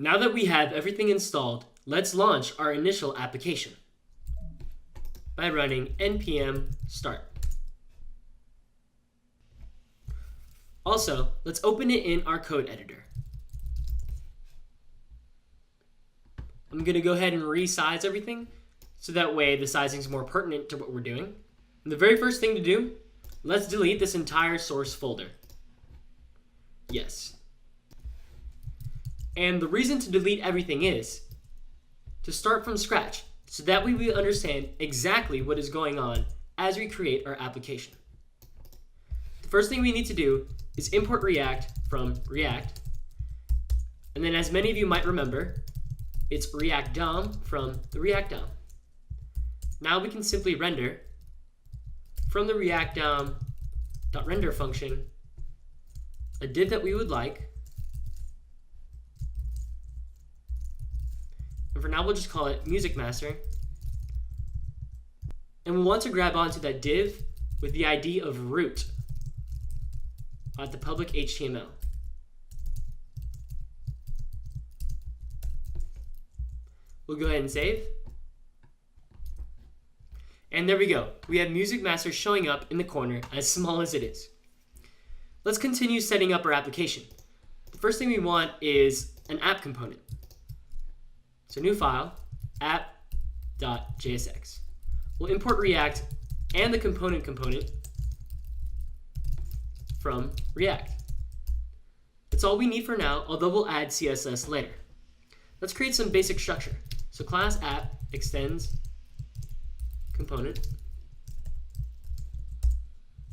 Now that we have everything installed, let's launch our initial application by running npm start. Also, let's open it in our code editor. I'm going to go ahead and resize everything so that way the sizing is more pertinent to what we're doing. And the very first thing to do, let's delete this entire source folder. Yes. And the reason to delete everything is to start from scratch, so that way we understand exactly what is going on as we create our application. The first thing we need to do is import React from React. And then, as many of you might remember, it's React DOM from the React DOM. Now we can simply render from the React DOM.render function a div that we would like. And for now, we'll just call it Music Master. And we'll want to grab onto that div with the ID of root at the public HTML. We'll go ahead and save. And there we go. We have Music Master showing up in the corner, as small as it is. Let's continue setting up our application. The first thing we want is an app component. So new file, app.jsx. We'll import React and the component from React. That's all we need for now, although we'll add CSS later. Let's create some basic structure. So class app extends component.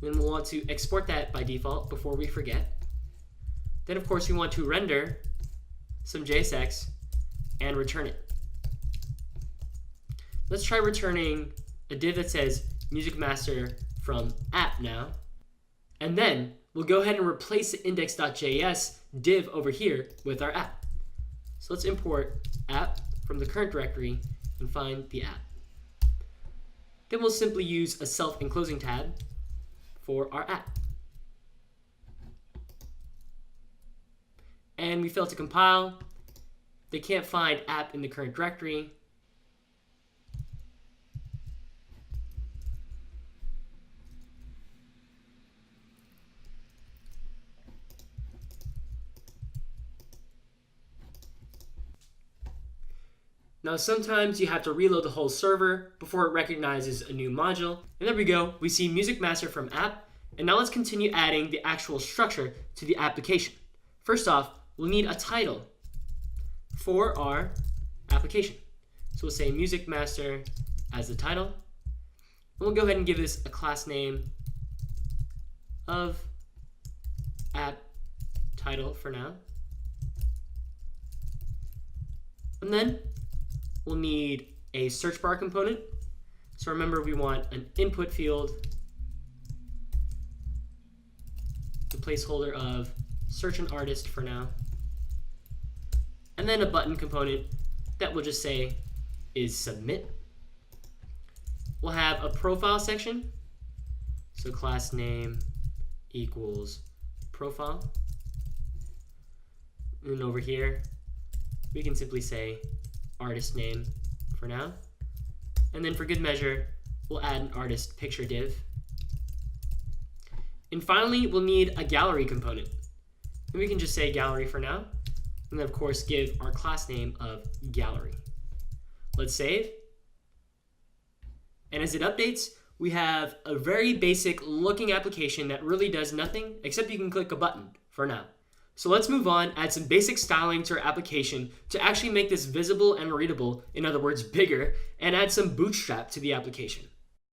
Then we'll want to export that by default before we forget. Then of course we want to render some JSX and return it. Let's try returning a div that says Music Master from app now. And then we'll go ahead and replace the index.js div over here with our app. So let's import app from the current directory and find the app. Then we'll simply use a self-enclosing tab for our app. And we failed to compile. They can't find app in the current directory. Now sometimes you have to reload the whole server before it recognizes a new module. And there we go, we see Music Master from app. And now let's continue adding the actual structure to the application. First off, we'll need a title for our application. So we'll say Music Master as the title. And we'll go ahead and give this a class name of app title for now. And then we'll need a search bar component. So remember, we want an input field, the placeholder of search an artist for now, and then a button component that we'll just say is submit. We'll have a profile section. So class name equals profile. And then over here, we can simply say artist name for now. And then for good measure, we'll add an artist picture div. And finally, we'll need a gallery component. And we can just say gallery for now. And then of course, give our class name of gallery. Let's save. And as it updates, we have a very basic looking application that really does nothing except you can click a button for now. So let's move on, add some basic styling to our application to actually make this visible and readable, in other words, bigger, and add some bootstrap to the application.